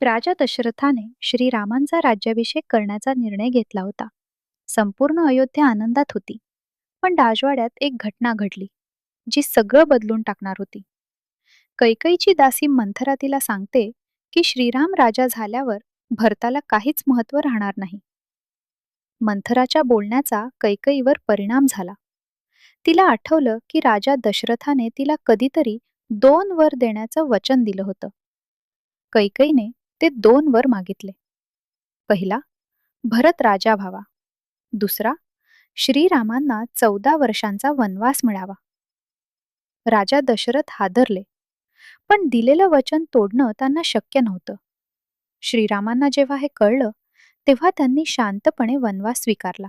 राजा दशरथाने श्रीरामांचा राज्याभिषेक करण्याचा निर्णय घेतला होता. संपूर्ण अयोध्या आनंदात होती. पण राजवाड्यात एक घटना घडली, जी सगळं बदलून टाकणार होती. कैकईची दासी मंथरा तिला सांगते की श्रीराम राजा झाल्यावर भरताला काहीच महत्त्व राहणार नाही. मंथराच्या बोलण्याचा कैकईवर परिणाम झाला. तिला आठवलं की राजा दशरथाने तिला कधीतरी 2 वर देण्याचं वचन दिलं होतं. कैकईने ते 2 वर मागितले. पहिला, भरत राजा व्हावा. दुसरा, श्रीरामांना 14 वर्षांचा वनवास मिळावा. राजा दशरथ हादरले, पण दिलेलं वचन तोडणं त्यांना शक्य नव्हतं. श्रीरामांना जेव्हा हे कळलं, तेव्हा त्यांनी शांतपणे वनवास स्वीकारला.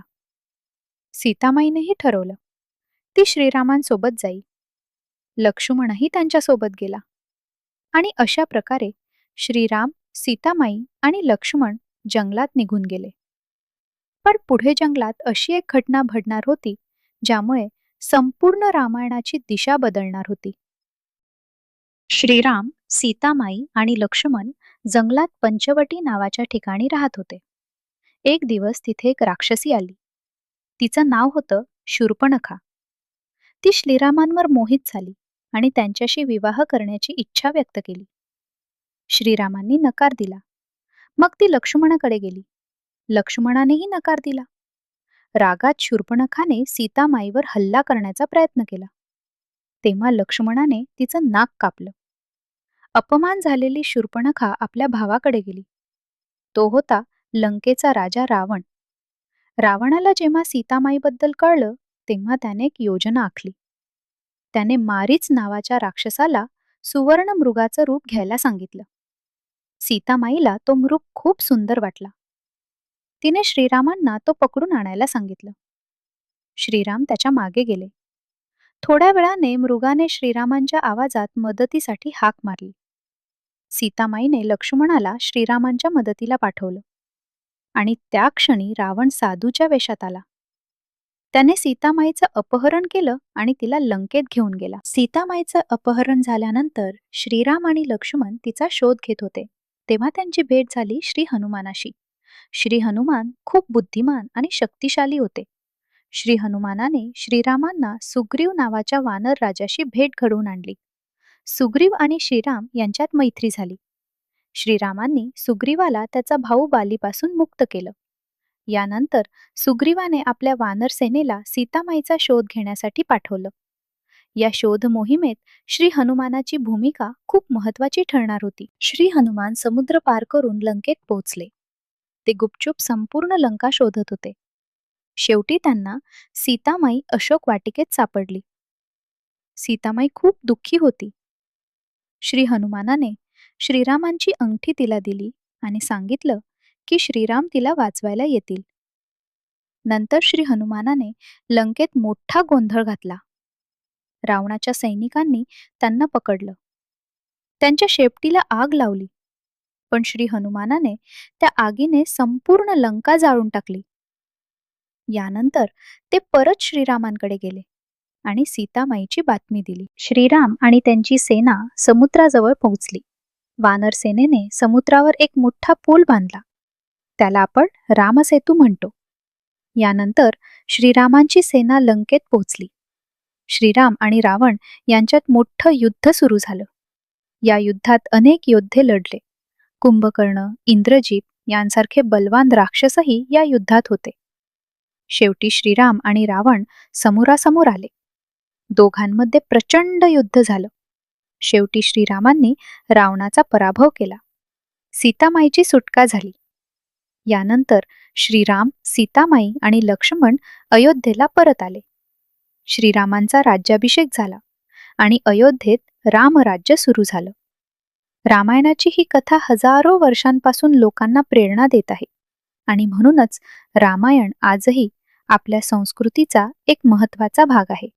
सीतामाईनेही ठरवलं, ती श्रीरामांसोबत जाईल. लक्ष्मणही त्यांच्यासोबत गेला. आणि अशा प्रकारे श्रीराम, सीतामाई आणि लक्ष्मण जंगलात निघून गेले. पण पुढे जंगलात अशी एक घटना घडणार होती, ज्यामुळे संपूर्ण रामायणाची दिशा बदलणार होती. श्रीराम, सीतामाई आणि लक्ष्मण जंगलात पंचवटी नावाच्या ठिकाणी राहत होते. एक दिवस तिथे एक राक्षसी आली. तिचं नाव होतं शूर्पणखा. ती श्रीरामांवर मोहित झाली आणि त्यांच्याशी विवाह करण्याची इच्छा व्यक्त केली. श्रीरामांनी नकार दिला. मग ती लक्ष्मणाकडे गेली. लक्ष्मणानेही नकार दिला. रागात शूर्पणखाने सीतामाईवर हल्ला करण्याचा प्रयत्न केला. तेव्हा लक्ष्मणाने तिचं नाक कापलं. अपमान झालेली शूर्पणखा आपल्या भावाकडे गेली. तो होता लंकेचा राजा रावण. रावणाला जेव्हा सीतामाईबद्दल कळलं, तेव्हा त्याने एक योजना आखली. त्याने मारीच नावाच्या राक्षसाला सुवर्ण मृगाचं रूप घ्यायला सांगितलं. सीतामाईला तो मृग खूप सुंदर वाटला. तिने श्रीरामांना तो पकडून आणायला सांगितलं. श्रीराम त्याच्या मागे गेले. थोड्या वेळाने मृगाने श्रीरामांच्या आवाजात मदतीसाठी हाक मारली. सीतामाईने लक्ष्मणाला श्रीरामांच्या मदतीला पाठवलं. आणि त्या क्षणी रावण साधूच्या वेशात आला. त्याने सीतामाईचं अपहरण केलं आणि तिला लंकेत घेऊन गेला. सीतामाईचं अपहरण झाल्यानंतर श्रीराम आणि लक्ष्मण तिचा शोध घेत होते. तेव्हा त्यांची भेट झाली श्री हनुमानाशी. श्री हनुमान खूप बुद्धिमान आणि शक्तिशाली होते. श्री हनुमानाने श्रीरामांना सुग्रीव नावाच्या वानर राजाशी भेट घडवून आणली. सुग्रीव आणि श्रीराम यांच्यात मैत्री झाली. श्रीरामांनी सुग्रीवाला त्याचा भाऊ बालीपासून मुक्त केलं. यानंतर सुग्रीवाने आपल्या वानर सेनेला सीतामाईचा शोध घेण्यासाठी पाठवलं. या शोध मोहिमेत श्री हनुमानाची भूमिका खूप महत्वाची ठरणार होती. श्री हनुमान समुद्र पार करून लंकेत पोहोचले. ते गुपचूप संपूर्ण लंका शोधत होते. शेवटी त्यांना सीतामाई अशोक वाटिकेत सापडली. सीतामाई खूप दुःखी होती. श्री हनुमानाने श्रीरामांची अंगठी तिला दिली आणि सांगितलं की श्रीराम तिला वाचवायला येतील. नंतर श्री हनुमानाने लंकेत मोठा गोंधळ घातला. रावणाच्या सैनिकांनी त्यांना पकडलं. त्यांच्या शेपटीला आग लावली. पण श्री हनुमानाने त्या आगीने संपूर्ण लंका जाळून टाकली. यानंतर ते परत श्रीरामांकडे गेले आणि सीतामाईची बातमी दिली. श्रीराम आणि त्यांची सेना समुद्राजवळ पोहोचली. वानर सेनेने समुद्रावर एक मोठा पूल बांधला. त्याला आपण रामसेतू म्हणतो. यानंतर श्रीरामांची सेना लंकेत पोहोचली. श्रीराम आणि रावण यांच्यात मोठं युद्ध सुरू झालं. या युद्धात अनेक योद्धे लढले. कुंभकर्ण, इंद्रजित यांसारखे बलवान राक्षसही या युद्धात होते. शेवटी श्रीराम आणि रावण समोरासमोर आले. दोघांमध्ये प्रचंड युद्ध झालं. शेवटी श्रीरामांनी रावणाचा पराभव केला. सीतामाईची सुटका झाली. यानंतर श्रीराम, सीतामाई आणि लक्ष्मण अयोध्येला परत आले. श्रीरामांचा राज्याभिषेक झाला आणि अयोध्येत रामराज्य सुरू झालं. रामायणाची ही कथा हजारो वर्षांपासून लोकांना प्रेरणा देत आहे आणि म्हणूनच रामायण आजही आपल्या संस्कृतीचा एक महत्त्वाचा भाग आहे.